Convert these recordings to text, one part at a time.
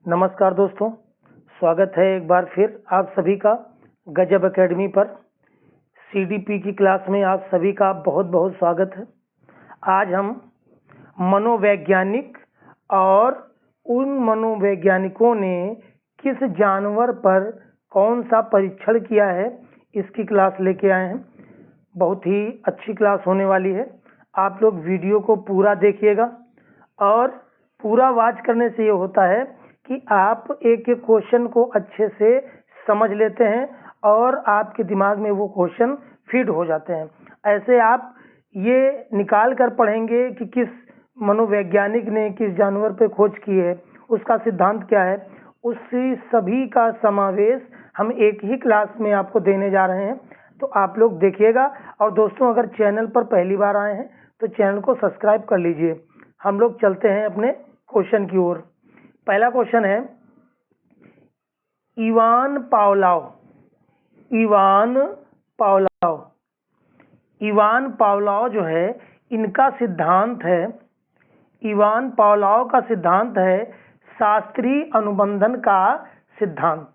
नमस्कार दोस्तों, स्वागत है एक बार फिर आप सभी का गजब एकेडमी पर। सीडीपी की क्लास में आप सभी का बहुत बहुत स्वागत है। आज हम मनोवैज्ञानिक और उन मनोवैज्ञानिकों ने किस जानवर पर कौन सा परीक्षण किया है इसकी क्लास लेके आए हैं। बहुत ही अच्छी क्लास होने वाली है। आप लोग वीडियो को पूरा देखिएगा और पूरा वॉच करने से ये होता है कि आप एक एक क्वेश्चन को अच्छे से समझ लेते हैं और आपके दिमाग में वो क्वेश्चन फिट हो जाते हैं। ऐसे आप ये निकाल कर पढ़ेंगे कि किस मनोवैज्ञानिक ने किस जानवर पे खोज की है, उसका सिद्धांत क्या है, उसी सभी का समावेश हम एक ही क्लास में आपको देने जा रहे हैं। तो आप लोग देखिएगा। और दोस्तों, अगर चैनल पर पहली बार आए हैं तो चैनल को सब्सक्राइब कर लीजिए। हम लोग चलते हैं अपने क्वेश्चन की ओर। पहला क्वेश्चन है इवान पावलोव। इवान पावलोव जो है, इनका सिद्धांत है, इवान पावलोव का सिद्धांत है शास्त्रीय अनुबंधन का सिद्धांत।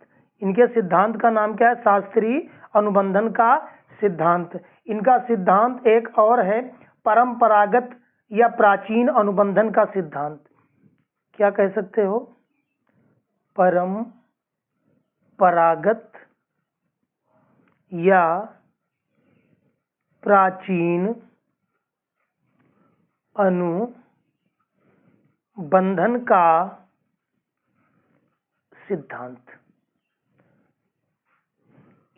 इनके सिद्धांत का नाम क्या है? शास्त्रीय अनुबंधन का सिद्धांत। इनका सिद्धांत एक और है परंपरागत या प्राचीन अनुबंधन का सिद्धांत। क्या कह सकते हो? परंपरागत या प्राचीन अनुबंधन का सिद्धांत।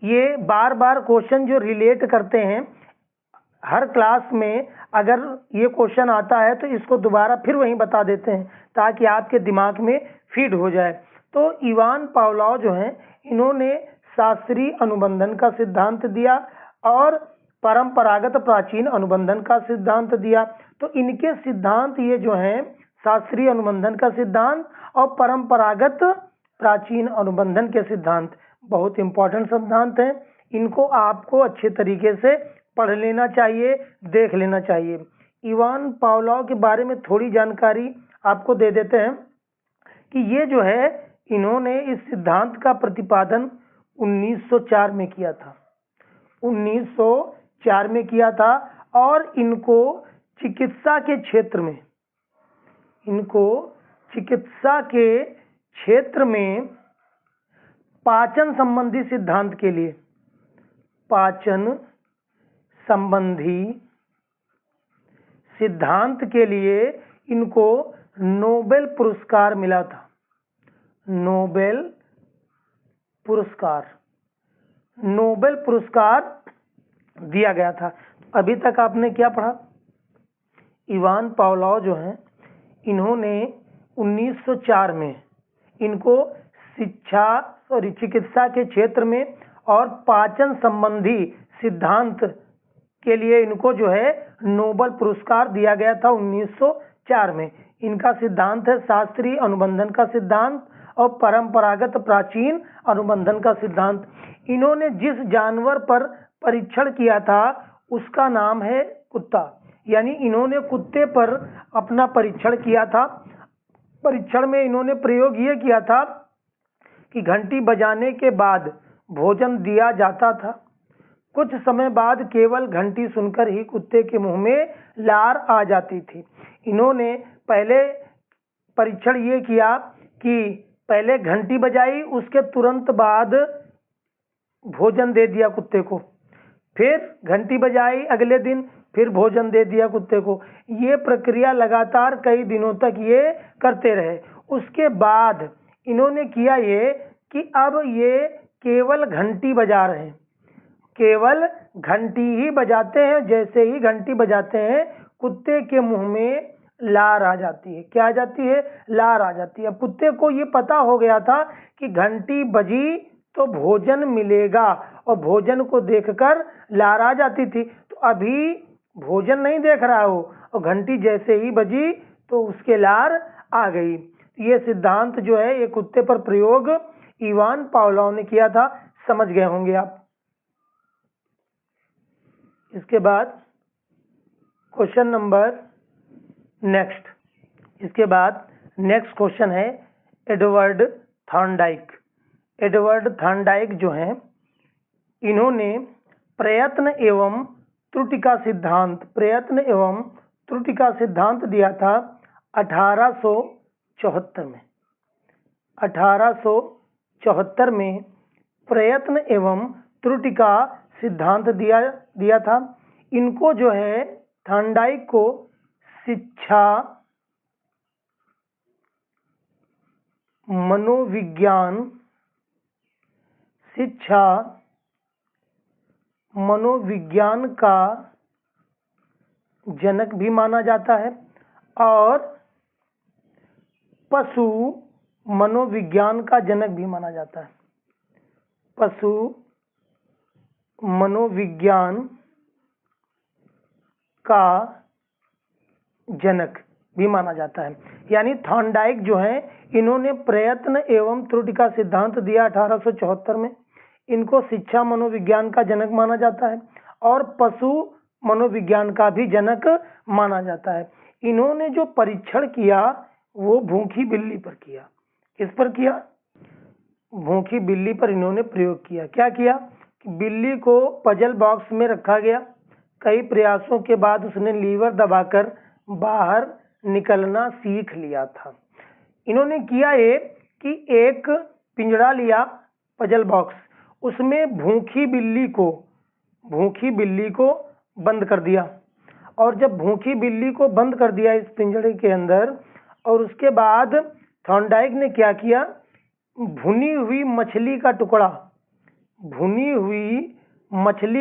ये बार बार क्वेश्चन जो रिलेट करते हैं, हर क्लास में अगर ये क्वेश्चन आता है तो इसको दोबारा फिर वहीं बता देते हैं ताकि आपके दिमाग में फीड हो जाए। तो इवान पावलोव जो हैं, इन्होंने शास्त्रीय अनुबंधन का सिद्धांत दिया और परंपरागत प्राचीन अनुबंधन का सिद्धांत दिया। तो इनके सिद्धांत ये जो हैं, शास्त्रीय अनुबंधन का सिद्धांत और परंपरागत प्राचीन अनुबंधन के सिद्धांत, बहुत इंपॉर्टेंट सिद्धांत हैं। इनको आपको अच्छे तरीके से पढ़ लेना चाहिए, देख लेना चाहिए। इवान पावलोव के बारे में थोड़ी जानकारी आपको दे देते हैं कि ये जो है, इन्होंने इस सिद्धांत का प्रतिपादन 1904 में किया था। 1904 में किया था और इनको चिकित्सा के क्षेत्र में पाचन संबंधी सिद्धांत के लिए, पाचन संबंधी सिद्धांत के लिए इनको नोबेल पुरस्कार मिला था। नोबेल पुरस्कार दिया गया था। अभी तक आपने क्या पढ़ा? इवान पावलोव जो हैं, इन्होंने 1904 में इनको चिकित्सा के क्षेत्र में और पाचन संबंधी सिद्धांत के लिए इनको जो है नोबेल पुरस्कार दिया गया था 1904 में। इनका सिद्धांत है शास्त्रीय अनुबंधन का सिद्धांत और परंपरागत प्राचीन अनुबंधन का सिद्धांत। इन्होंने जिस जानवर पर परीक्षण किया था उसका नाम है कुत्ता। यानी इन्होंने कुत्ते पर अपना परीक्षण किया था। परीक्षण में इन्होंने प्रयोग ये किया था कि घंटी बजाने के बाद भोजन दिया जाता था। कुछ समय बाद केवल घंटी सुनकर ही कुत्ते के मुंह में लार आ जाती थी। इन्होंने पहले परीक्षण ये किया कि पहले घंटी बजाई, उसके तुरंत बाद भोजन दे दिया कुत्ते को, फिर घंटी बजाई अगले दिन, फिर भोजन दे दिया कुत्ते को। ये प्रक्रिया लगातार कई दिनों तक ये करते रहे। उसके बाद इन्होंने किया ये कि अब ये केवल घंटी बजा रहे हैं, केवल घंटी ही बजाते हैं। जैसे ही घंटी बजाते हैं कुत्ते के मुंह में लार आ जाती है। क्या आ जाती है? लार आ जाती है। अब कुत्ते को ये पता हो गया था कि घंटी बजी तो भोजन मिलेगा और भोजन को देखकर लार आ जाती थी। तो अभी भोजन नहीं देख रहा हो और घंटी जैसे ही बजी तो उसके लार आ गई। ये सिद्धांत जो है, ये कुत्ते पर प्रयोग इवान पावलोव ने किया था। समझ गए होंगे आप। इसके बाद क्वेश्चन नंबर नेक्स्ट। इसके बाद नेक्स्ट क्वेश्चन है एडवर्ड थॉर्नडाइक। एडवर्ड थॉर्नडाइक जो हैं, इन्होंने प्रयत्न एवं त्रुटि का सिद्धांत दिया था 1874 में। 1874 में प्रयत्न एवं त्रुटि का सिद्धांत दिया था। इनको जो है थॉर्नडाइक को शिक्षा मनोविज्ञान का जनक भी माना जाता है और पशु मनोविज्ञान का जनक भी माना जाता है। पशु मनोविज्ञान का जनक भी माना जाता है। यानी थॉर्नडाइक जो है, इन्होंने प्रयत्न एवं त्रुटि का सिद्धांत दिया 1874 में। इनको शिक्षा मनोविज्ञान का जनक माना जाता है और पशु मनोविज्ञान का भी जनक माना जाता है। इन्होंने जो परीक्षण किया वो भूखी बिल्ली पर किया। किस पर किया? भूखी बिल्ली पर इन्होंने प्रयोग किया। क्या किया कि बिल्ली को पजल बॉक्स में रखा गया। कई प्रयासों के बाद उसने लीवर दबाकर बाहर निकलना सीख लिया था। इन्होंने किया ये कि एक पिंजरा लिया, पजल बॉक्स, उसमें भूखी बिल्ली को बंद कर दिया। और जब भूखी बिल्ली को बंद कर दिया इस पिंजरे के अंदर, और उसके बाद थॉर्नडाइक ने क्या किया, भुनी हुई मछली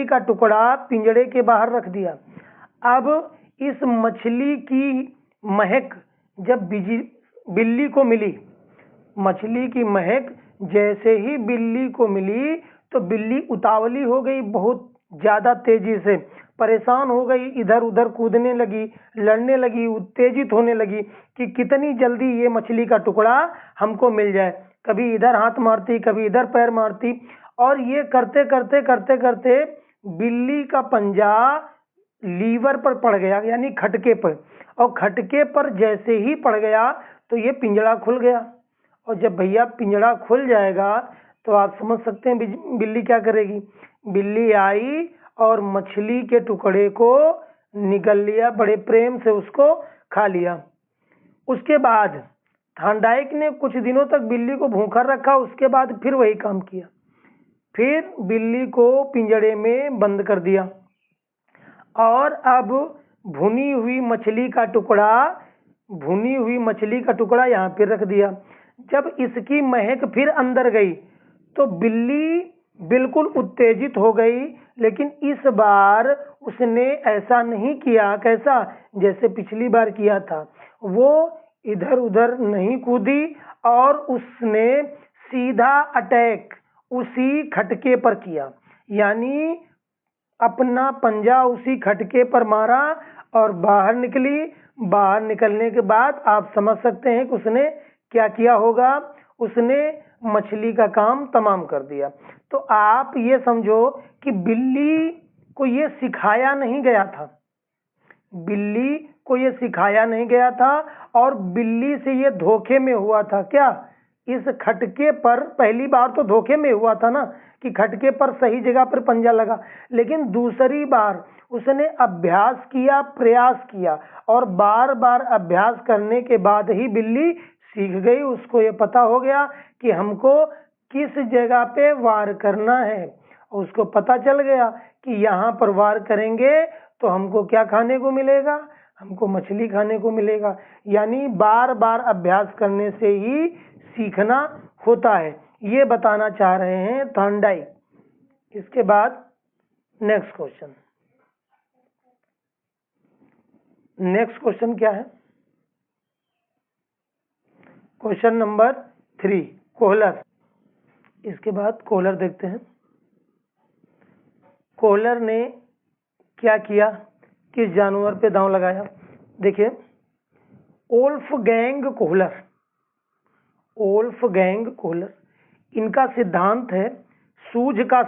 का टुकड़ा पिंजरे के बाहर रख दिया। अब इस मछली की महक जब बिल्ली को मिली, मछली की महक जैसे ही बिल्ली को मिली तो बिल्ली उतावली हो गई, बहुत ज्यादा तेजी से परेशान हो गई, इधर उधर कूदने लगी, लड़ने लगी, उत्तेजित होने लगी कि कितनी जल्दी ये मछली का टुकड़ा हमको मिल जाए। कभी इधर हाथ मारती, कभी इधर पैर मारती, और ये करते करते बिल्ली का पंजा लीवर पर पड़ गया, यानी खटके पर। और खटके पर जैसे ही पड़ गया तो ये पिंजरा खुल गया। और जब भैया पिंजरा खुल जाएगा तो आप समझ सकते हैं बिल्ली क्या करेगी। बिल्ली आई और मछली के टुकड़े को निगल लिया, बड़े प्रेम से उसको खा लिया। उसके बाद थॉर्नडाइक ने कुछ दिनों तक बिल्ली को भूखा रखा। उसके बाद फिर वही काम किया, फिर बिल्ली को पिंजरे में बंद कर दिया और अब भुनी हुई मछली का टुकड़ा यहाँ पे रख दिया। जब इसकी महक फिर अंदर गई तो बिल्ली बिल्कुल उत्तेजित हो गई, लेकिन इस बार उसने ऐसा नहीं किया कैसा जैसे पिछली बार किया था। वो इधर उधर नहीं कूदी और उसने सीधा अटैक उसी खटके पर किया, यानी अपना पंजा उसी खटके पर मारा और बाहर निकली। बाहर निकलने के बाद आप समझ सकते हैं कि उसने क्या किया होगा, उसने मछली का काम तमाम कर दिया। तो आप ये समझो कि बिल्ली को ये सिखाया नहीं गया था और बिल्ली से ये धोखे में हुआ था। क्या इस खटके पर पहली बार तो धोखे में हुआ था ना कि खटके पर सही जगह पर पंजा लगा, लेकिन दूसरी बार उसने अभ्यास किया, प्रयास किया और बार बार अभ्यास करने के बाद ही बिल्ली सीख गई। उसको ये पता हो गया कि हमको किस जगह पे वार करना है। उसको पता चल गया कि यहाँ पर वार करेंगे तो हमको क्या खाने को मिलेगा, हमको मछली खाने को मिलेगा। यानी बार बार अभ्यास करने से ही सीखना होता है, ये बताना चाह रहे हैं थॉर्नडाइक। इसके बाद नेक्स्ट क्वेश्चन क्या है? Question number 3, Kohler. इसके बाद कोहलर देखते हैं। कोहलर ने क्या किया, किस जानवर पे दांव लगाया? देखिए, वोल्फगैंग कोहलर, इनका सिद्धांत है सूझ का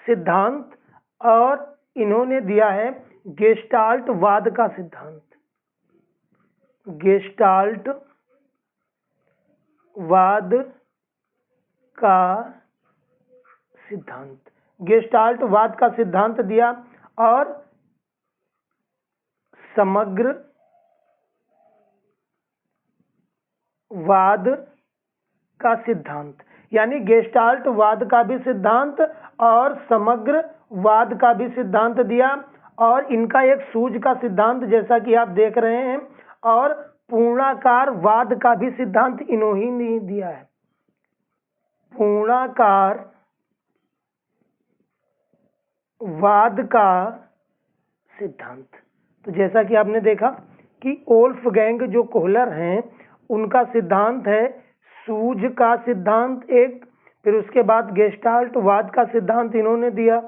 सिद्धांत और इन्होंने दिया है गेस्टाल्टवाद का सिद्धांत। वाद का सिद्धांत, गेस्टाल्ट वाद का सिद्धांत दिया और समग्र वाद का सिद्धांत, यानी गेस्टाल्ट वाद का भी सिद्धांत और समग्र वाद का भी सिद्धांत दिया और इनका एक सूझ का सिद्धांत जैसा कि आप देख रहे हैं और पूर्णाकार वाद का भी सिद्धांत इन्होंने ही दिया है। पूर्णाकार वाद का सिद्धांत, तो जैसा कि आपने देखा कि वोल्फगैंग जो कोहलर हैं उनका सिद्धांत है सूझ का सिद्धांत एक, फिर उसके बाद गेस्टाल्ट वाद का सिद्धांत इन्होंने दिया,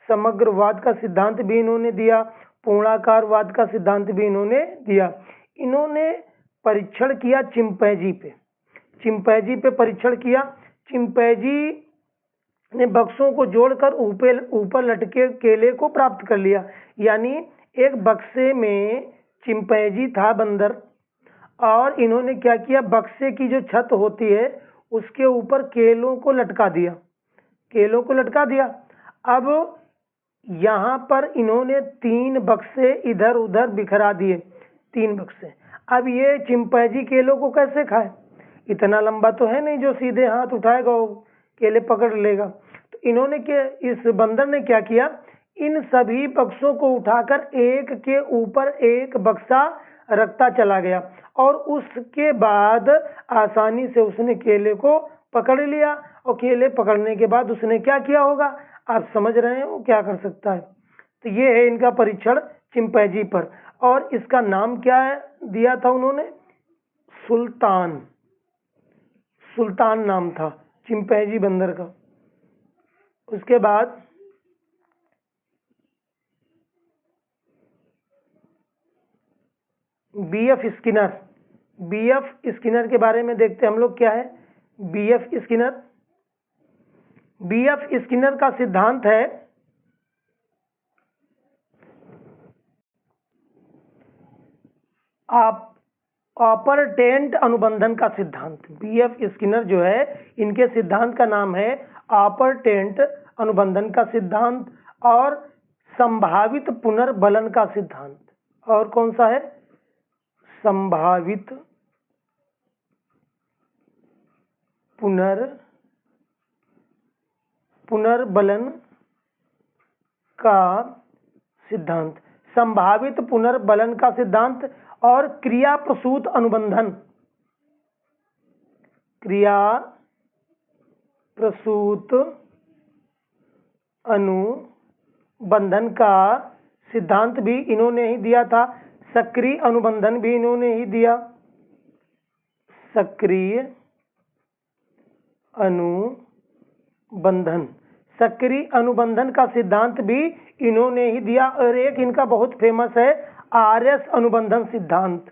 समग्र वाद का सिद्धांत भी इन्होंने दिया, पूर्णाकार वाद का सिद्धांत भी इन्होंने दिया। इन्होंने परीक्षण किया चिंपैंजी पे परीक्षण किया। चिंपैंजी ने बक्सों को जोड़कर ऊपर लटके केले को प्राप्त कर लिया, यानी एक बक्से में चिंपैंजी था बंदर और इन्होंने क्या किया, बक्से की जो छत होती है उसके ऊपर केलों को लटका दिया। अब यहाँ पर इन्होंने 3 बक्से इधर उधर बिखरा दिए, 3 बक्से। अब ये चिंपैंजी केलों को कैसे खाए, इतना लंबा तो है नहीं जो सीधे हाथ उठाएगा वो केले पकड़ लेगा। तो इन्होंने इस बंदर ने क्या किया, इन सभी बक्सों को उठाकर एक के ऊपर एक बक्सा रखता चला गया और उसके बाद आसानी से उसने केले को पकड़ लिया और केले पकड़ने के बाद उसने क्या किया होगा आप समझ रहे हैं वो क्या कर सकता है। तो ये है इनका परीक्षण चिंपैंजी पर और इसका नाम क्या है दिया था उन्होंने, सुल्तान नाम था चिंपैंजी बंदर का। उसके बाद बीएफ स्किनर के बारे में देखते हैं हम लोग क्या है। बीएफ स्किनर का सिद्धांत है ऑपरटेंट अनुबंधन का सिद्धांत। बीएफ स्किनर जो है इनके सिद्धांत का नाम है ऑपरटेंट अनुबंधन का सिद्धांत और संभावित पुनर्बलन का सिद्धांत। और कौन सा है, संभावित पुनर्बलन का सिद्धांत, संभावित पुनर्बलन का सिद्धांत और क्रिया प्रसूत अनुबंधन का सिद्धांत भी इन्होंने ही दिया था। सक्रिय अनुबंधन भी इन्होंने ही दिया, सक्रिय अनुबंधन का सिद्धांत भी इन्होंने ही दिया। और एक इनका बहुत फेमस है आरएस अनुबंधन सिद्धांत।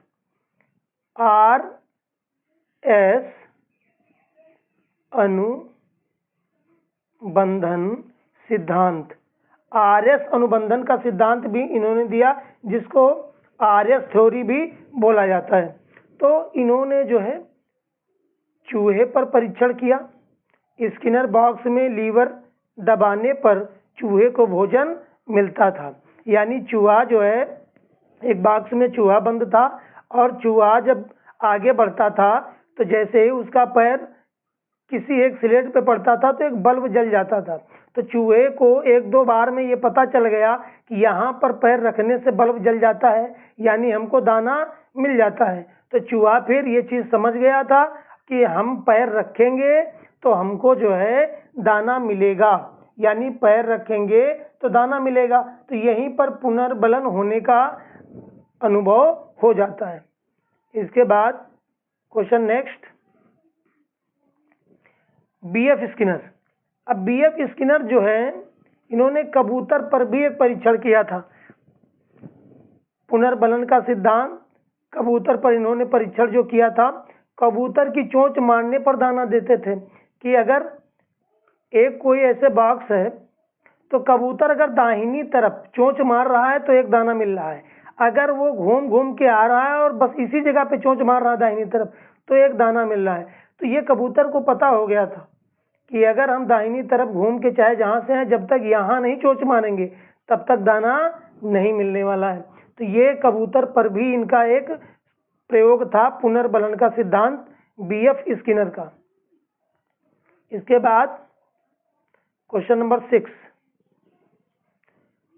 आरएस अनुबंधन का सिद्धांत भी इन्होंने दिया जिसको आरएस थ्योरी भी बोला जाता है। तो इन्होंने जो है चूहे पर परीक्षण किया। स्किनर बॉक्स में लीवर दबाने पर चूहे को भोजन मिलता था, यानी चूहा जो है एक बॉक्स में चूहा बंद था और चूहा जब आगे बढ़ता था तो जैसे ही उसका पैर किसी एक स्लेट पे पड़ता था तो एक बल्ब जल जाता था। तो चूहे को 1-2 बार में ये पता चल गया कि यहाँ पर पैर रखने से बल्ब जल जाता है, यानी हमको दाना मिल जाता है। तो चूहा फिर ये चीज़ समझ गया था कि हम पैर रखेंगे तो हमको जो है दाना मिलेगा, यानी पैर रखेंगे तो दाना मिलेगा। तो यहीं पर पुनर्बलन होने का अनुभव हो जाता है। इसके बाद क्वेश्चन नेक्स्ट, बीएफ स्किनर। अब बीएफ स्किनर जो है इन्होंने कबूतर पर भी एक परीक्षण किया था। पुनर्बलन का सिद्धांत कबूतर पर इन्होंने परीक्षण जो किया था, कबूतर की चोंच मारने पर दाना देते थे कि अगर एक कोई ऐसे बॉक्स है तो कबूतर अगर दाहिनी तरफ चोंच मार रहा है तो एक दाना मिल रहा है, अगर वो घूम घूम के आ रहा है और बस इसी जगह पे चोंच मार रहा है दाहिनी तरफ तो एक दाना मिल रहा है। तो ये कबूतर को पता हो गया था कि अगर हम दाहिनी तरफ घूम के चाहे जहां से हैं, जब तक यहाँ नहीं चोंच मारेंगे तब तक दाना नहीं मिलने वाला है। तो ये कबूतर पर भी इनका एक प्रयोग था पुनर्बलन का सिद्धांत बीएफ स्किनर का। इसके बाद क्वेश्चन नंबर 6।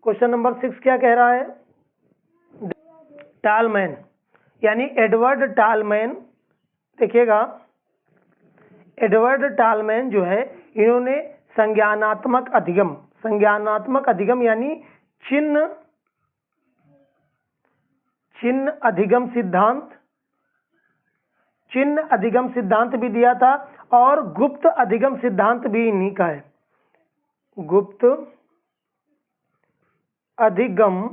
क्वेश्चन नंबर 6 क्या कह रहा है? टालमैन यानी एडवर्ड टालमैन, देखिएगा एडवर्ड टालमैन जो है, इन्होंने संज्ञानात्मक अधिगम यानी चिन्ह अधिगम सिद्धांत भी दिया था और गुप्त अधिगम सिद्धांत भी इन्हीं का है। गुप्त अधिगम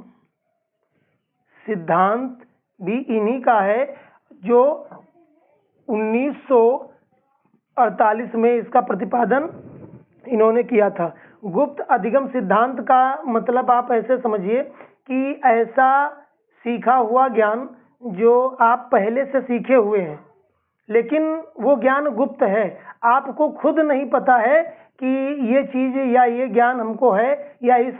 सिद्धांत भी इन्हीं का है, जो 1948 में इसका प्रतिपादन इन्होंने किया था। गुप्त अधिगम सिद्धांत का मतलब आप ऐसे समझिए कि ऐसा सीखा हुआ ज्ञान जो आप पहले से सीखे हुए हैं, लेकिन वो ज्ञान गुप्त है, आपको खुद नहीं पता है कि ये चीज या ये ज्ञान हमको है या इस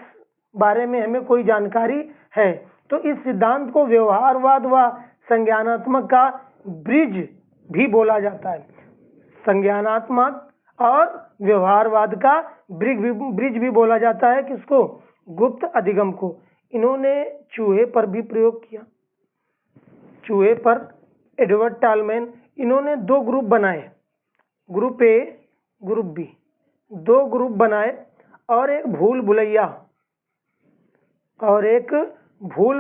बारे में हमें कोई जानकारी है। तो इस सिद्धांत को व्यवहारवाद व संज्ञानात्मक का ब्रिज भी बोला जाता है। संज्ञानात्मक और व्यवहारवाद का ब्रिज भी बोला जाता है। किसको? गुप्त अधिगम को। इन्होंने चूहे पर भी प्रयोग किया। चूहे पर एडवर्ड टालमैन, इन्होंने 2 ग्रुप बनाए, group A group B, 2 group बनाए और एक भूल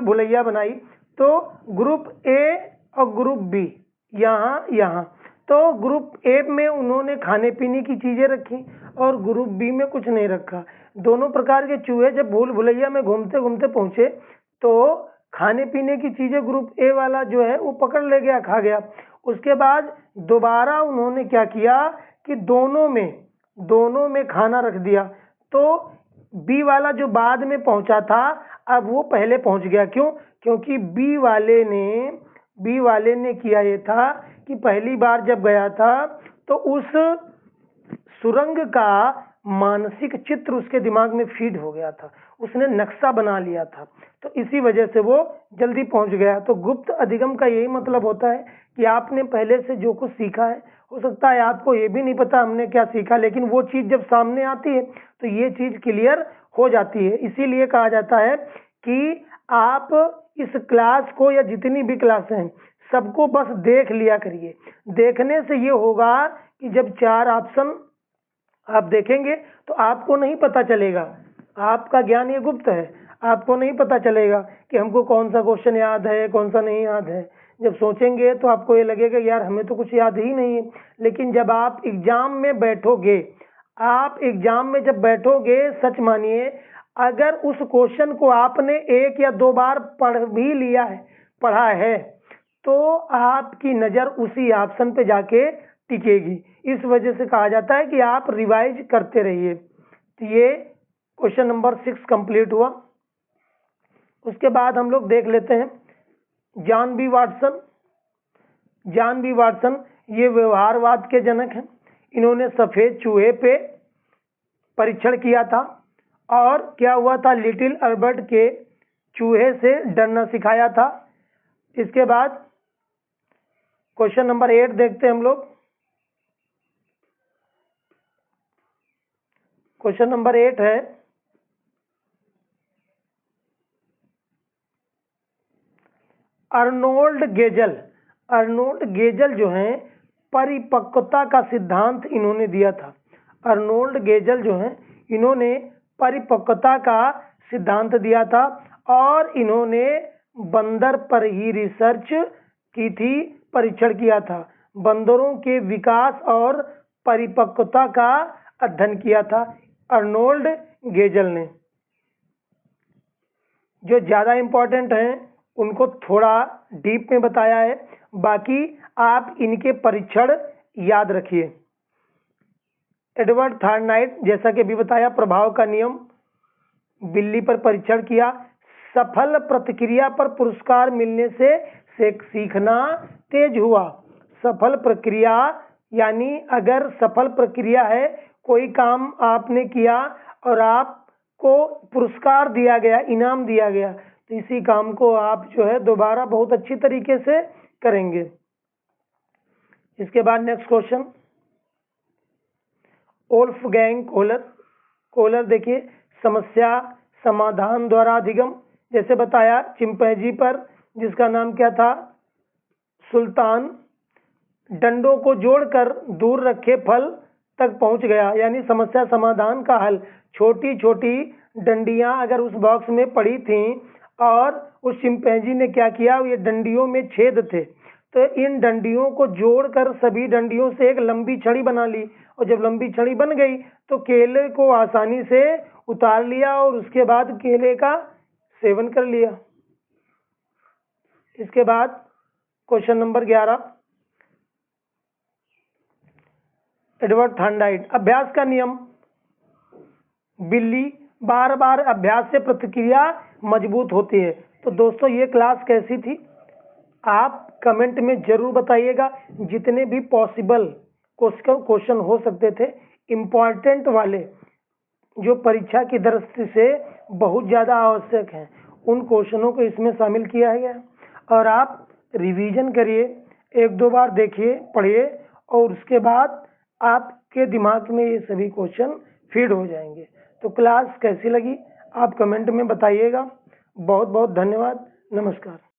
भुलैया बनाई। तो ग्रुप ए और ग्रुप बी यहाँ तो ग्रुप ए में उन्होंने खाने पीने की चीजें रखी और ग्रुप बी में कुछ नहीं रखा। दोनों प्रकार के चूहे जब भूल भुलैया में घूमते घूमते पहुंचे तो खाने पीने की चीजें ग्रुप ए वाला जो है वो पकड़ ले गया, खा गया। उसके बाद दोबारा उन्होंने क्या किया कि दोनों में खाना रख दिया। तो बी वाला जो बाद में पहुंचा था, अब वो पहले पहुंच गया। क्यों? क्योंकि बी वाले ने किया ये था कि पहली बार जब गया था तो उस सुरंग का मानसिक चित्र उसके दिमाग में फीड हो गया था, उसने नक्शा बना लिया था, तो इसी वजह से वो जल्दी पहुंच गया। तो गुप्त अधिगम का यही मतलब होता है कि आपने पहले से जो कुछ सीखा है, हो सकता है आपको ये भी नहीं पता हमने क्या सीखा, लेकिन वो चीज जब सामने आती है तो ये चीज क्लियर हो जाती है। इसीलिए कहा जाता है कि आप इस क्लास को या जितनी भी क्लासें हैं सबको बस देख लिया करिए। देखने से ये होगा कि जब 4 ऑप्शन आप देखेंगे तो आपको नहीं पता चलेगा, आपका ज्ञान ये गुप्त है, आपको नहीं पता चलेगा कि हमको कौन सा क्वेश्चन याद है कौन सा नहीं याद है। जब सोचेंगे तो आपको ये लगेगा यार हमें तो कुछ याद ही नहीं है। लेकिन जब आप एग्जाम में बैठोगे, जब बैठोगे, सच मानिए अगर उस क्वेश्चन को आपने 1 या 2 बार पढ़ा है तो आपकी नजर उसी ऑप्शन पे जाके टिकेगी। इस वजह से कहा जाता है कि आप रिवाइज करते रहिए। तो ये क्वेश्चन नंबर 6 कंप्लीट हुआ। उसके बाद हम लोग देख लेते हैं जॉन बी वाटसन ये व्यवहारवाद के जनक हैं। इन्होंने सफेद चूहे पे परीक्षण किया था और क्या हुआ था, लिटिल अल्बर्ट के चूहे से डरना सिखाया था। इसके बाद क्वेश्चन नंबर 8 देखते हैं हम लोग। क्वेश्चन नंबर 8 है अर्नोल्ड गेजल जो है परिपक्वता का सिद्धांत इन्होंने दिया था। अर्नोल्ड गेजल जो है इन्होंने परिपक्वता का सिद्धांत दिया था और इन्होंने बंदर पर ही रिसर्च की थी, परीक्षण किया था। बंदरों के विकास और परिपक्वता का अध्ययन किया था अर्नोल्ड गेजल ने। जो ज्यादा इंपॉर्टेंट हैं उनको थोड़ा डीप में बताया है, बाकी आप इनके परीक्षण याद रखिए। एडवर्ड थॉर्नाइट, जैसा कि अभी बताया, प्रभाव का नियम, बिल्ली पर परीक्षण किया। सफल प्रतिक्रिया पर पुरस्कार मिलने से सीखना तेज हुआ। सफल प्रक्रिया यानी अगर सफल प्रक्रिया है, कोई काम आपने किया और आपको पुरस्कार दिया गया, इनाम दिया गया, तो इसी काम को आप जो है दोबारा बहुत अच्छी तरीके से करेंगे। इसके बाद नेक्स्ट क्वेश्चन, वोल्फगैंग कोहलर देखिए, समस्या समाधान द्वारा अधिगम, जैसे बताया चिंपैंजी पर, जिसका नाम क्या था, सुल्तान, डंडों को जोड़कर दूर रखे फल तक पहुंच गया, यानी समस्या समाधान का हल। छोटी छोटी डंडियां अगर उस बॉक्स में पड़ी थीं और उस चिंपैंजी ने क्या किया, ये डंडियों में छेद थे, तो इन डंडियों को जोड़कर सभी डंडियों से एक लंबी छड़ी बना ली, और जब लंबी छड़ी बन गई तो केले को आसानी से उतार लिया और उसके बाद केले का सेवन कर लिया। इसके बाद क्वेश्चन नंबर 11, एडवर्ड थॉर्नडाइक, अभ्यास का नियम, बिल्ली बार बार अभ्यास से प्रतिक्रिया मजबूत होती है। तो दोस्तों ये क्लास कैसी थी, आप कमेंट में जरूर बताइएगा। जितने भी पॉसिबल क्वेश्चन हो सकते थे, इम्पॉर्टेंट वाले जो परीक्षा की दृष्टि से बहुत ज़्यादा आवश्यक हैं, उन क्वेश्चनों को इसमें शामिल किया है। और आप रिवीजन करिए, एक दो बार देखिए, पढ़िए, और उसके बाद आपके दिमाग में ये सभी क्वेश्चन फीड हो जाएंगे। तो क्लास कैसी लगी आप कमेंट में बताइएगा। बहुत बहुत धन्यवाद, नमस्कार।